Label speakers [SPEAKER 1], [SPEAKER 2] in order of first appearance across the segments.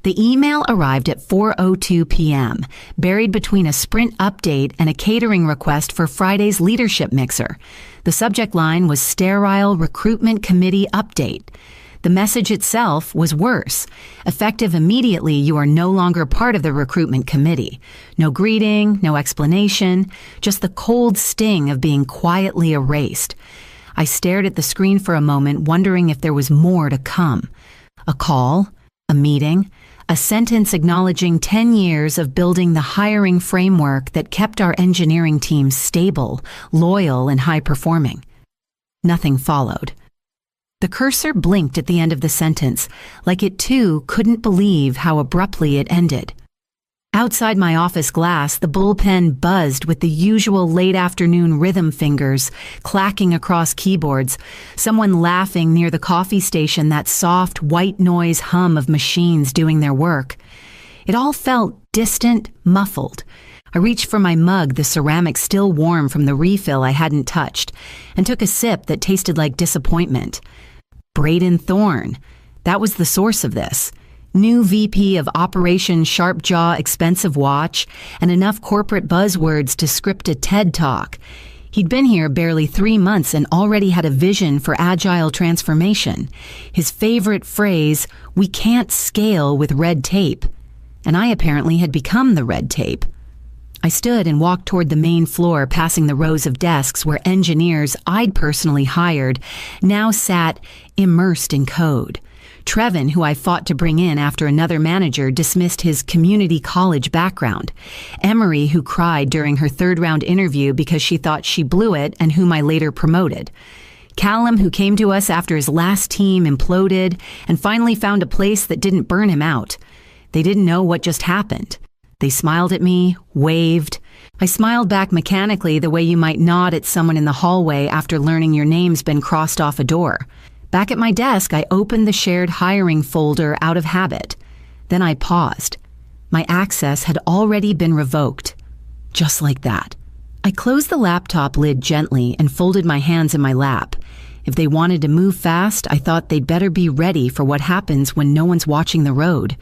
[SPEAKER 1] The email arrived at 4:02 p.m., buried between a sprint update and a catering request for Friday's leadership mixer. The subject line was Sterile Recruitment Committee Update. The message itself was worse. Effective immediately, you are no longer part of the recruitment committee. No greeting, no explanation, just the cold sting of being quietly erased. I stared at the screen for a moment, wondering if there was more to come. A call, a meeting, a sentence acknowledging 10 years of building the hiring framework that kept our engineering team stable, loyal, and high-performing. Nothing followed. The cursor blinked at the end of the sentence, like it too couldn't believe how abruptly it ended. Outside my office glass, the bullpen buzzed with the usual late-afternoon rhythm fingers, clacking across keyboards, someone laughing near the coffee station, that soft, white noise hum of machines doing their work. It all felt distant, muffled. I reached for my mug, the ceramic still warm from the refill I hadn't touched, and took a sip that tasted like disappointment. Braden Thorne. That was the source of this. New VP of Operation Sharp Jaw Expensive Watch, and enough corporate buzzwords to script a TED Talk. He'd been here barely 3 months and already had a vision for agile transformation. His favorite phrase, "We can't scale with red tape." And I apparently had become the red tape. I stood and walked toward the main floor, passing the rows of desks where engineers I'd personally hired now sat immersed in code. Trevin, who I fought to bring in after another manager dismissed his community college background. Emery, who cried during her third-round interview because she thought she blew it and whom I later promoted. Callum, who came to us after his last team imploded and finally found a place that didn't burn him out. They didn't know what just happened. They smiled at me, waved. I smiled back mechanically, the way you might nod at someone in the hallway after learning your name's been crossed off a door. Back at my desk, I opened the shared hiring folder out of habit. Then I paused. My access had already been revoked. Just like that. I closed the laptop lid gently and folded my hands in my lap. If they wanted to move fast, I thought they'd better be ready for what happens when no one's watching the road.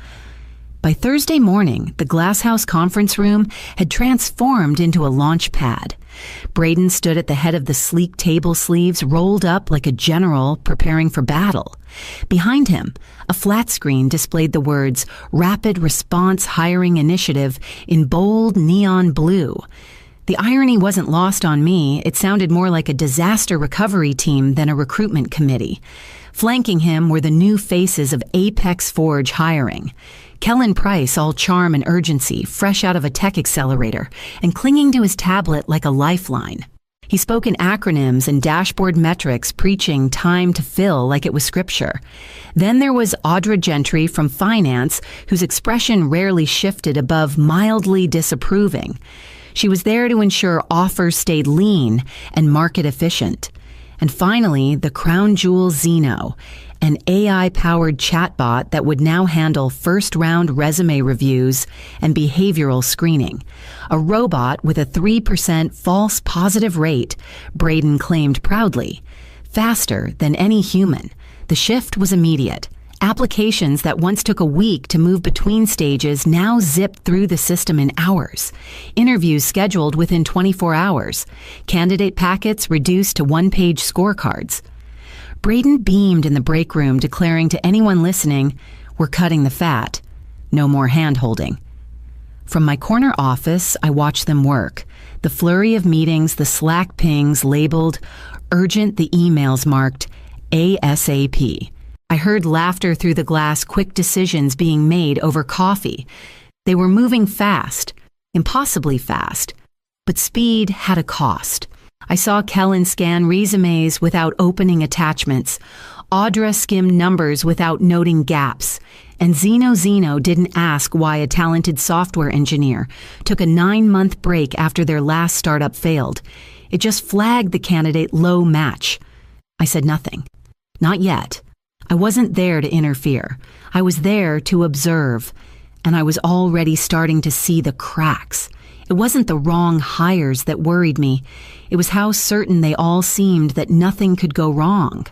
[SPEAKER 1] By Thursday morning, the Glasshouse conference room had transformed into a launch pad. Braden stood at the head of the sleek table, sleeves rolled up like a general preparing for battle. Behind him, a flat screen displayed the words Rapid Response Hiring Initiative in bold neon blue. The irony wasn't lost on me. It sounded more like a disaster recovery team than a recruitment committee. Flanking him were the new faces of Apex Forge hiring. Kellen Price, all charm and urgency, fresh out of a tech accelerator, and clinging to his tablet like a lifeline. He spoke in acronyms and dashboard metrics, preaching time to fill like it was scripture. Then there was Audra Gentry from finance, whose expression rarely shifted above mildly disapproving. She was there to ensure offers stayed lean and market efficient. And finally, the crown jewel Zeno, an AI-powered chatbot that would now handle first-round resume reviews and behavioral screening. A robot with a 3% false positive rate, Braden claimed proudly. Faster than any human. The shift was immediate. Applications that once took a week to move between stages now zipped through the system in hours. Interviews scheduled within 24 hours. Candidate packets reduced to one-page scorecards. Braden beamed in the break room, declaring to anyone listening, "We're cutting the fat. No more hand-holding." From my corner office, I watched them work. The flurry of meetings, the Slack pings labeled urgent, the emails marked ASAP. I heard laughter through the glass, quick decisions being made over coffee. They were moving fast, impossibly fast, but speed had a cost. I saw Kellen scan resumes without opening attachments. Audra skimmed numbers without noting gaps. And Zeno didn't ask why a talented software engineer took a 9-month break after their last startup failed. It just flagged the candidate low match. I said nothing. Not yet. I wasn't there to interfere. I was there to observe. And I was already starting to see the cracks. It wasn't the wrong hires that worried me. It was how certain they all seemed that nothing could go wrong.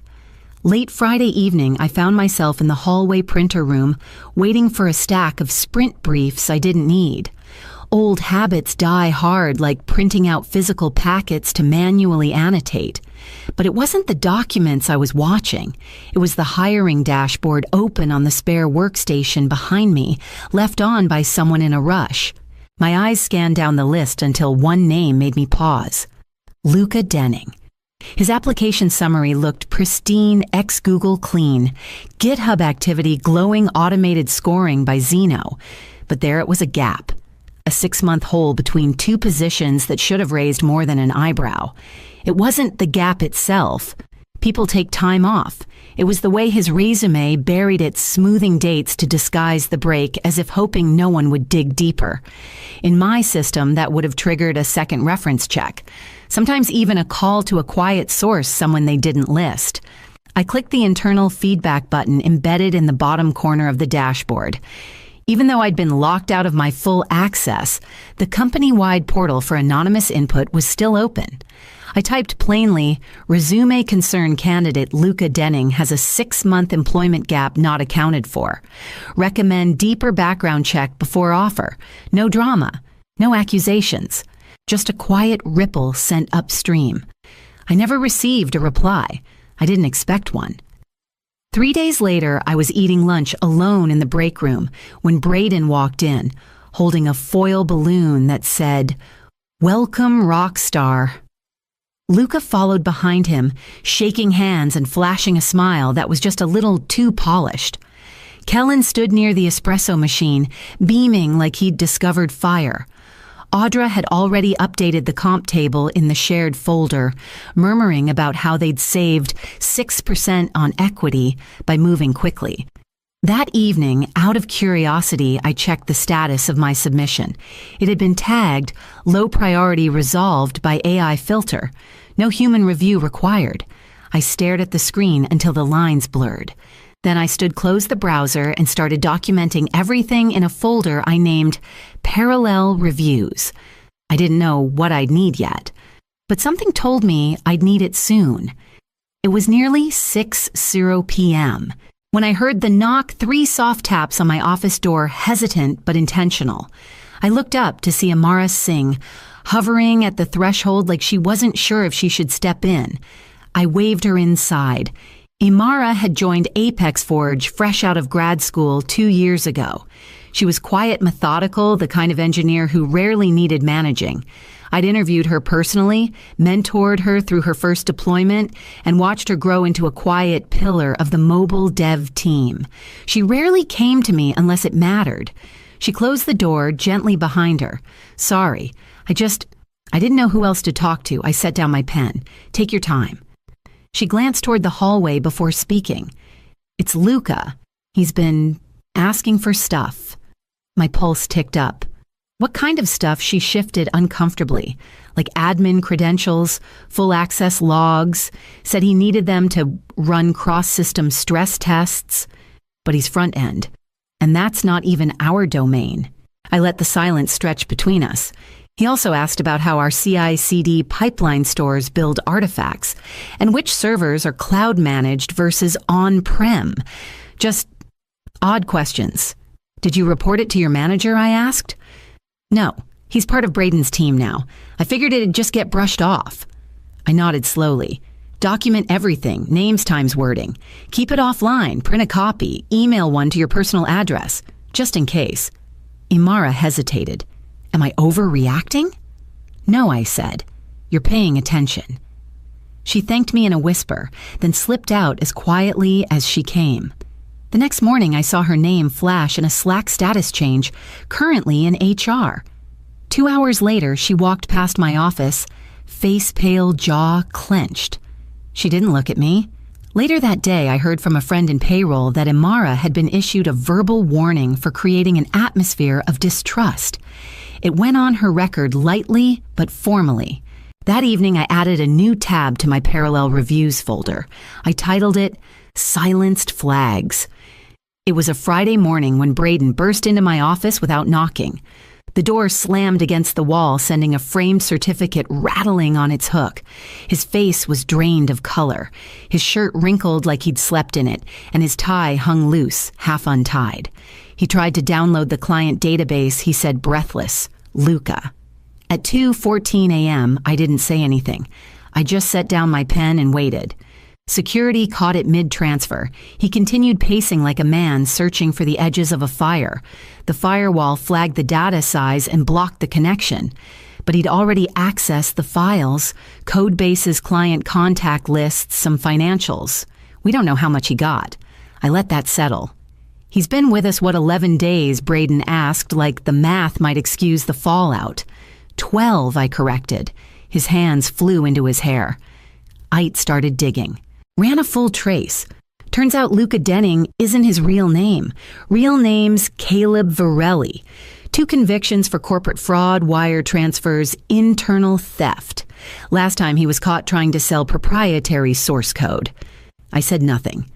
[SPEAKER 1] Late Friday evening, I found myself in the hallway printer room, waiting for a stack of sprint briefs I didn't need. Old habits die hard, like printing out physical packets to manually annotate. But it wasn't the documents I was watching. It was the hiring dashboard open on the spare workstation behind me, left on by someone in a rush. My eyes scanned down the list until one name made me pause. Luca Denning. His application summary looked pristine, ex-Google clean. GitHub activity glowing automated scoring by Zeno. But there it was a gap. A 6-month hole between two positions that should have raised more than an eyebrow. It wasn't the gap itself. People take time off. It was the way his resume buried its smoothing dates to disguise the break, as if hoping no one would dig deeper. In my system, that would have triggered a second reference check. Sometimes even a call to a quiet source, someone they didn't list. I clicked the internal feedback button embedded in the bottom corner of the dashboard. Even though I'd been locked out of my full access, the company-wide portal for anonymous input was still open. I typed plainly, resume concerned candidate Luca Denning has a 6-month employment gap not accounted for. Recommend deeper background check before offer. No drama. No accusations. Just a quiet ripple sent upstream. I never received a reply. I didn't expect one. 3 days later, I was eating lunch alone in the break room when Braden walked in, holding a foil balloon that said, "Welcome, rock star." Luca followed behind him, shaking hands and flashing a smile that was just a little too polished. Kellen stood near the espresso machine, beaming like he'd discovered fire. Audra had already updated the comp table in the shared folder, murmuring about how they'd saved 6% on equity by moving quickly. That evening, out of curiosity, I checked the status of my submission. It had been tagged low priority resolved by AI filter. No human review required. I stared at the screen until the lines blurred. Then I closed the browser and started documenting everything in a folder I named Parallel Reviews. I didn't know what I'd need yet, but something told me I'd need it soon. It was nearly 6:00 p.m. when I heard the knock, 3 soft taps on my office door, hesitant but intentional. I looked up to see Amara Singh, hovering at the threshold like she wasn't sure if she should step in. I waved her inside. Imara had joined Apex Forge fresh out of grad school 2 years ago. She was quiet, methodical, the kind of engineer who rarely needed managing. I'd interviewed her personally, mentored her through her first deployment, and watched her grow into a quiet pillar of the mobile dev team. She rarely came to me unless it mattered. She closed the door gently behind her. "Sorry, I didn't know who else to talk to." I set down my pen. "Take your time." She glanced toward the hallway before speaking. "It's Luca. He's been asking for stuff." My pulse ticked up. What kind of stuff? She shifted uncomfortably. Like admin credentials, full access logs, said he needed them to run cross-system stress tests. But he's front end. And that's not even our domain. I let the silence stretch between us. He also asked about how our CI/CD pipeline stores build artifacts and which servers are cloud managed versus on-prem. Just odd questions. "Did you report it to your manager?" I asked. "No, he's part of Braden's team now. I figured it'd just get brushed off." I nodded slowly. "Document everything, names times wording. Keep it offline, print a copy, email one to your personal address, just in case." Imara hesitated. "Am I overreacting?" "No," I said. "You're paying attention." She thanked me in a whisper, then slipped out as quietly as she came. The next morning, I saw her name flash in a Slack status change, currently in HR. 2 hours later, she walked past my office, face pale, jaw clenched. She didn't look at me. Later that day, I heard from a friend in payroll that Imara had been issued a verbal warning for creating an atmosphere of distrust. It went on her record lightly but formally. That evening, I added a new tab to my Parallel Reviews folder. I titled it Silenced Flags. It was a Friday morning when Braden burst into my office without knocking. The door slammed against the wall, sending a framed certificate rattling on its hook. His face was drained of color. His shirt wrinkled like he'd slept in it, and his tie hung loose, half untied. He tried to download the client database. He said, breathless, Luca. At 2:14 a.m., I didn't say anything. I just set down my pen and waited. Security caught it mid-transfer. He continued pacing like a man searching for the edges of a fire. The firewall flagged the data size and blocked the connection. But he'd already accessed the files, code bases, client contact lists, some financials. We don't know how much he got. I let that settle. He's been with us, 11 days, Braden asked, like the math might excuse the fallout. 12, I corrected. His hands flew into his hair. Ite started digging. Ran a full trace. Turns out Luca Denning isn't his real name. Real name's Caleb Varelli. 2 convictions for corporate fraud, wire transfers, internal theft. Last time he was caught trying to sell proprietary source code. I said nothing.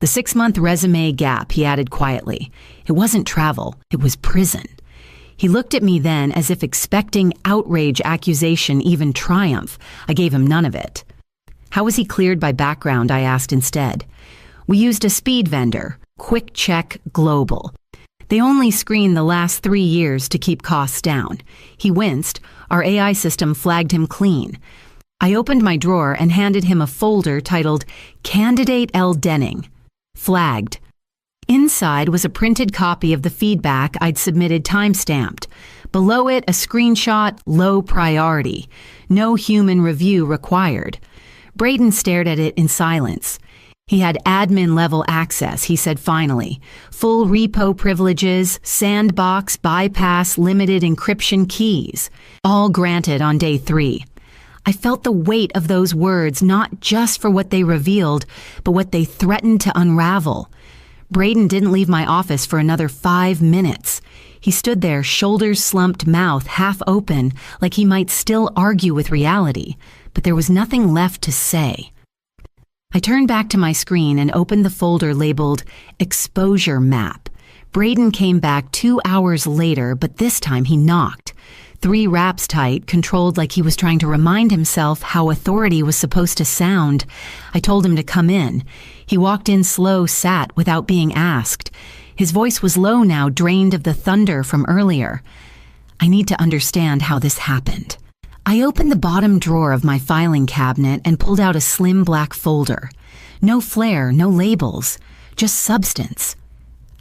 [SPEAKER 1] The 6-month resume gap, he added quietly. It wasn't travel, it was prison. He looked at me then as if expecting outrage, accusation, even triumph. I gave him none of it. How was he cleared by background, I asked instead. We used a speed vendor, Quick Check Global. They only screened the last 3 years to keep costs down. He winced. Our AI system flagged him clean. I opened my drawer and handed him a folder titled Candidate L. Denning. Flagged. Inside was a printed copy of the feedback I'd submitted time-stamped. Below it, a screenshot, low priority. No human review required. Braden stared at it in silence. He had admin-level access, he said finally. Full repo privileges, sandbox, bypass, limited encryption keys. All granted on day 3. I felt the weight of those words, not just for what they revealed, but what they threatened to unravel. Braden didn't leave my office for another 5 minutes. He stood there, shoulders slumped, mouth half open, like he might still argue with reality. But there was nothing left to say. I turned back to my screen and opened the folder labeled Exposure Map. Braden came back 2 hours later, but this time he knocked. 3 wraps tight, controlled like he was trying to remind himself how authority was supposed to sound. I told him to come in. He walked in slow, sat without being asked. His voice was low now, drained of the thunder from earlier. I need to understand how this happened. I opened the bottom drawer of my filing cabinet and pulled out a slim black folder. No flair, no labels, just substance.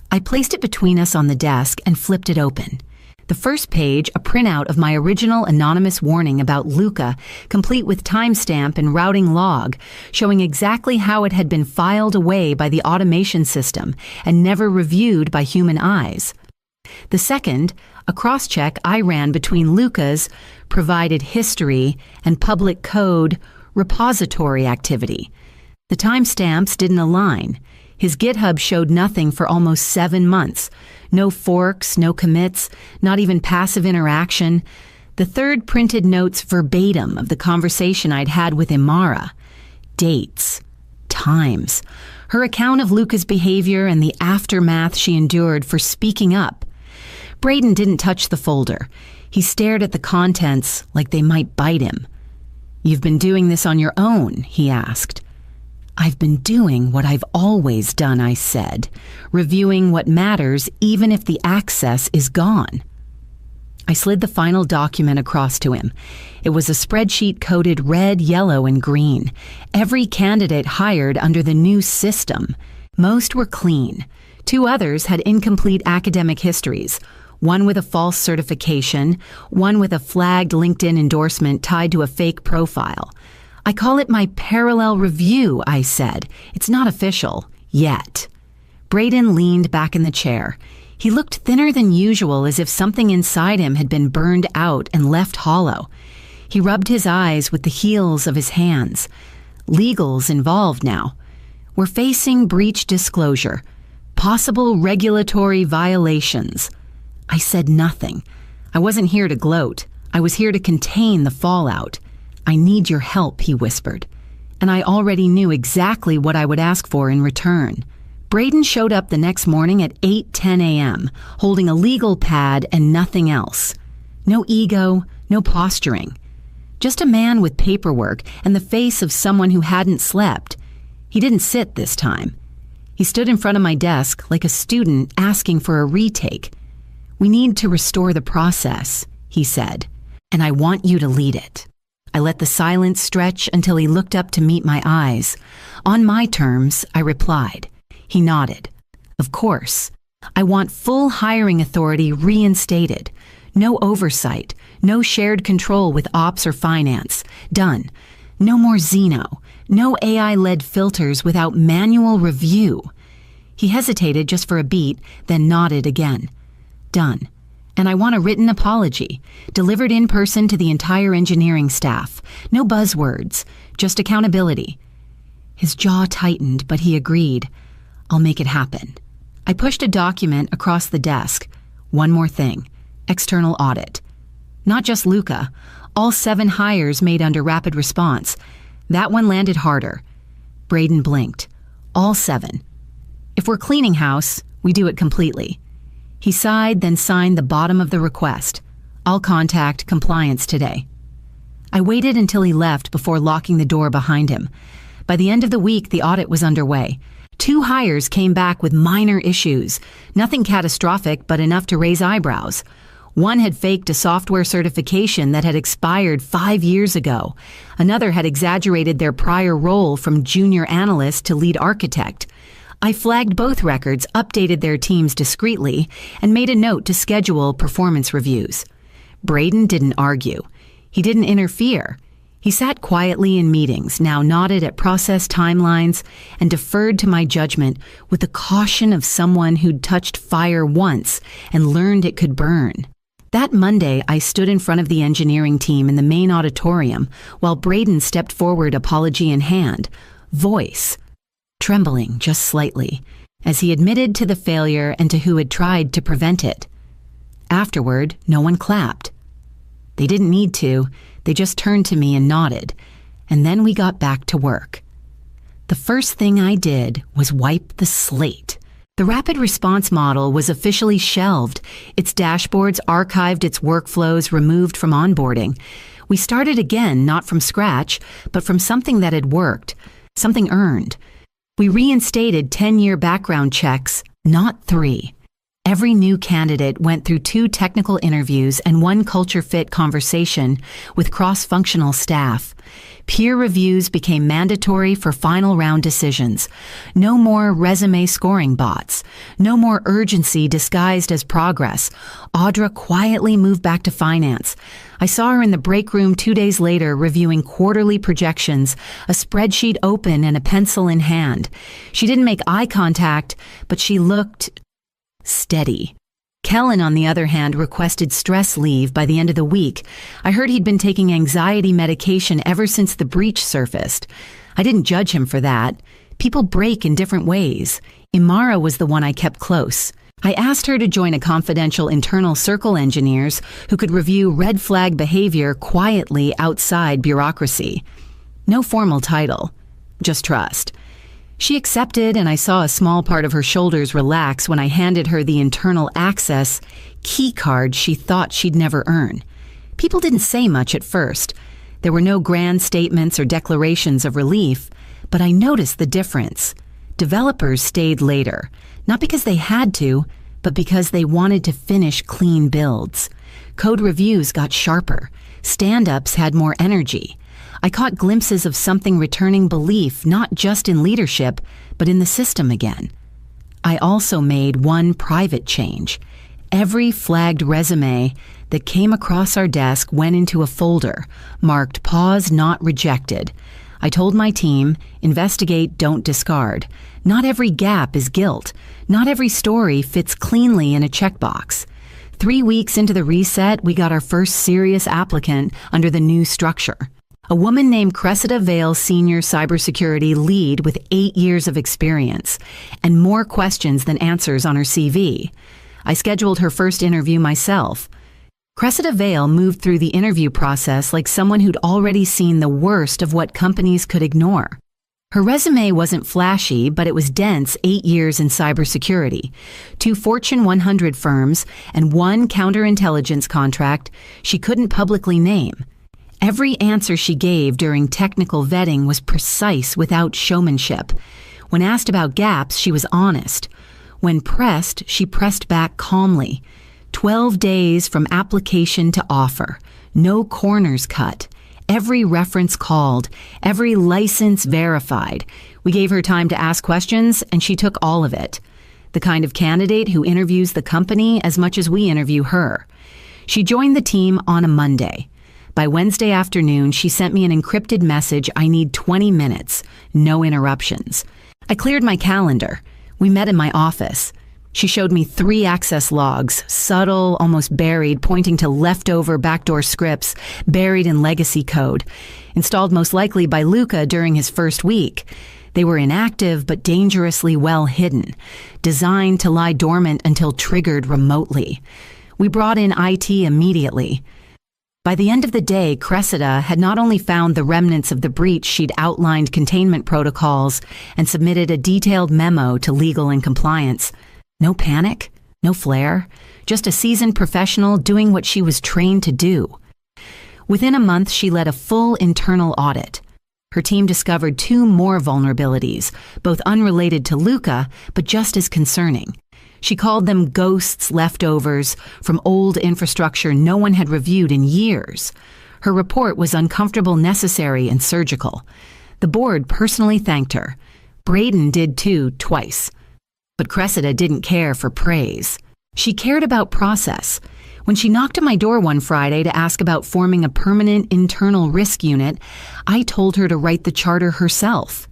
[SPEAKER 1] I placed it between us on the desk and flipped it open. The first page, a printout of my original anonymous warning about Luca, complete with timestamp and routing log, showing exactly how it had been filed away by the automation system and never reviewed by human eyes. The second, a cross-check I ran between Luca's provided history and public code repository activity. The timestamps didn't align. His GitHub showed nothing for almost 7 months. No forks, no commits, not even passive interaction. The third printed notes verbatim of the conversation I'd had with Imara. Dates. Times. Her account of Luca's behavior and the aftermath she endured for speaking up. Braden didn't touch the folder. He stared at the contents like they might bite him. "You've been doing this on your own?" he asked. "I've been doing what I've always done," I said, reviewing what matters even if the access is gone. I slid the final document across to him. It was a spreadsheet coded red, yellow, and green. Every candidate hired under the new system. Most were clean. 2 others had incomplete academic histories. One with a false certification, one with a flagged LinkedIn endorsement tied to a fake profile. "I call it my parallel review," I said. "It's not official. Yet." Braden leaned back in the chair. He looked thinner than usual, as if something inside him had been burned out and left hollow. He rubbed his eyes with the heels of his hands. Legal's involved now. We're facing breach disclosure. Possible regulatory violations. I said nothing. I wasn't here to gloat. I was here to contain the fallout. "I need your help," he whispered. And I already knew exactly what I would ask for in return. Braden showed up the next morning at 8:10 a.m., holding a legal pad and nothing else. No ego, no posturing. Just a man with paperwork and the face of someone who hadn't slept. He didn't sit this time. He stood in front of my desk like a student asking for a retake. "We need to restore the process," he said, "and I want you to lead it." I let the silence stretch until he looked up to meet my eyes. On my terms, I replied. He nodded. "Of course. I want full hiring authority reinstated. No oversight, no shared control with ops or finance. Done. No more Xeno. No AI-led filters without manual review." He hesitated just for a beat, then nodded again. "Done. And I want a written apology, delivered in person to the entire engineering staff. No buzzwords, just accountability." His jaw tightened, but he agreed. "I'll make it happen." I pushed a document across the desk. One more thing. External audit. Not just Luca. All 7 hires made under rapid response. That one landed harder. Braden blinked. All 7. "If we're cleaning house, we do it completely." He sighed, then signed the bottom of the request. "I'll contact compliance today." I waited until he left before locking the door behind him. By the end of the week, the audit was underway. 2 hires came back with minor issues. Nothing catastrophic, but enough to raise eyebrows. One had faked a software certification that had expired 5 years ago. Another had exaggerated their prior role from junior analyst to lead architect. I flagged both records, updated their teams discreetly, and made a note to schedule performance reviews. Braden didn't argue. He didn't interfere. He sat quietly in meetings, now nodded at process timelines, and deferred to my judgment with the caution of someone who'd touched fire once and learned it could burn. That Monday, I stood in front of the engineering team in the main auditorium while Braden stepped forward, apology in hand, voice trembling just slightly, as he admitted to the failure and to who had tried to prevent it. Afterward, no one clapped. They didn't need to. They just turned to me and nodded, and then we got back to work. The first thing I did was wipe the slate. The rapid response model was officially shelved, its dashboards archived, its workflows removed from onboarding. We started again, not from scratch, but from something that had worked, something earned. We reinstated 10-year background checks, not 3. Every new candidate went through 2 technical interviews and 1 culture fit conversation with cross-functional staff. Peer reviews became mandatory for final round decisions. No more resume scoring bots. No more urgency disguised as progress. Audra quietly moved back to finance. I saw her in the break room 2 days later reviewing quarterly projections, a spreadsheet open and a pencil in hand. She didn't make eye contact, but she looked steady. Kellen, on the other hand, requested stress leave by the end of the week. I heard he'd been taking anxiety medication ever since the breach surfaced. I didn't judge him for that. People break in different ways. Imara was the one I kept close. I asked her to join a confidential internal circle engineers who could review red flag behavior quietly outside bureaucracy. No formal title, just trust. She accepted, and I saw a small part of her shoulders relax when I handed her the internal access key card she thought she'd never earn. People didn't say much at first. There were no grand statements or declarations of relief, but I noticed the difference. Developers stayed later, not because they had to, but because they wanted to finish clean builds. Code reviews got sharper. Stand-ups had more energy. I caught glimpses of something returning belief, not just in leadership, but in the system again. I also made one private change. Every flagged resume that came across our desk went into a folder, marked Pause Not Rejected. I told my team, investigate, don't discard. Not every gap is guilt. Not every story fits cleanly in a checkbox. 3 weeks into the reset, we got our first serious applicant under the new structure. A woman named Cressida Vale, senior cybersecurity lead with 8 years of experience and more questions than answers on her CV. I scheduled her first interview myself. Cressida Vale moved through the interview process like someone who'd already seen the worst of what companies could ignore. Her resume wasn't flashy, but it was dense: 8 years in cybersecurity, 2 Fortune 100 firms, and 1 counterintelligence contract she couldn't publicly name. Every answer she gave during technical vetting was precise without showmanship. When asked about gaps, she was honest. When pressed, she pressed back calmly. 12 days from application to offer. No corners cut. Every reference called. Every license verified. We gave her time to ask questions, and she took all of it. The kind of candidate who interviews the company as much as we interview her. She joined the team on a Monday. By Wednesday afternoon, she sent me an encrypted message: I need 20 minutes. No interruptions. I cleared my calendar. We met in my office. She showed me 3 access logs, subtle, almost buried, pointing to leftover backdoor scripts buried in legacy code, installed most likely by Luca during his first week. They were inactive but dangerously well hidden, designed to lie dormant until triggered remotely. We brought in IT immediately. By the end of the day, Cressida had not only found the remnants of the breach, she'd outlined containment protocols and submitted a detailed memo to legal and compliance. No panic, no flare, just a seasoned professional doing what she was trained to do. Within a month, she led a full internal audit. Her team discovered 2 more vulnerabilities, both unrelated to Luca, but just as concerning. She called them ghosts, leftovers from old infrastructure no one had reviewed in years. Her report was uncomfortable, necessary, and surgical. The board personally thanked her. Braden did too, twice. But Cressida didn't care for praise. She cared about process. When she knocked at my door one Friday to ask about forming a permanent internal risk unit, I told her to write the charter herself.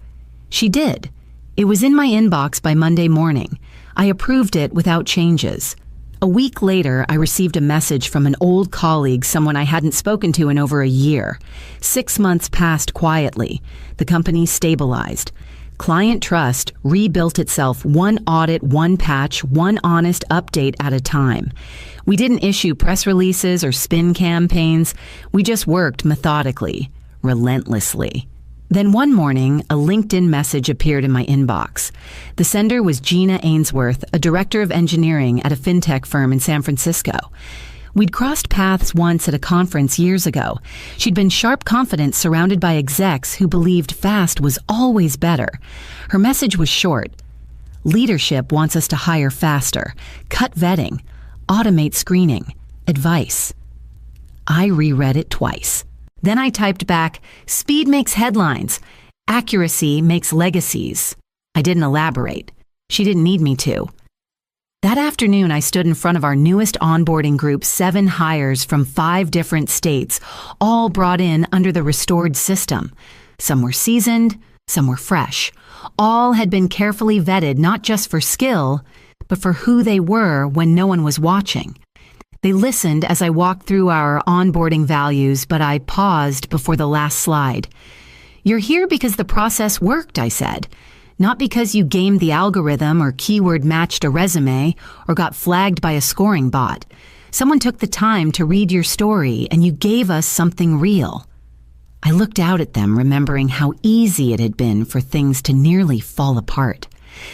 [SPEAKER 1] She did. It was in my inbox by Monday morning. I approved it without changes. A week later, I received a message from an old colleague, someone I hadn't spoken to in over a year. 6 months passed quietly. The company stabilized. Client trust rebuilt itself, 1 audit, 1 patch, 1 honest update at a time. We didn't issue press releases or spin campaigns. We just worked methodically, relentlessly. Then one morning, a LinkedIn message appeared in my inbox. The sender was Gina Ainsworth, a director of engineering at a fintech firm in San Francisco. We'd crossed paths once at a conference years ago. She'd been sharp confident, surrounded by execs who believed fast was always better. Her message was short. Leadership wants us to hire faster, cut vetting, automate screening, advice. I reread it twice. Then I typed back, speed makes headlines, accuracy makes legacies. I didn't elaborate. She didn't need me to. That afternoon, I stood in front of our newest onboarding group, 7 hires from 5 different states, all brought in under the restored system. Some were seasoned, some were fresh. All had been carefully vetted, not just for skill, but for who they were when no one was watching. They listened as I walked through our onboarding values, but I paused before the last slide. You're here because the process worked, I said. Not because you gamed the algorithm or keyword matched a resume or got flagged by a scoring bot. Someone took the time to read your story and you gave us something real. I looked out at them, remembering how easy it had been for things to nearly fall apart.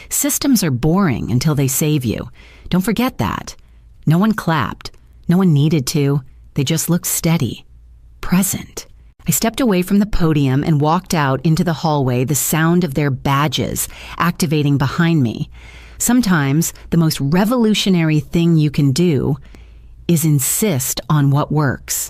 [SPEAKER 1] Systems are boring until they save you. Don't forget that. No one clapped. No one needed to. They just looked steady, present. I stepped away from the podium and walked out into the hallway, the sound of their badges activating behind me. Sometimes the most revolutionary thing you can do is insist on what works.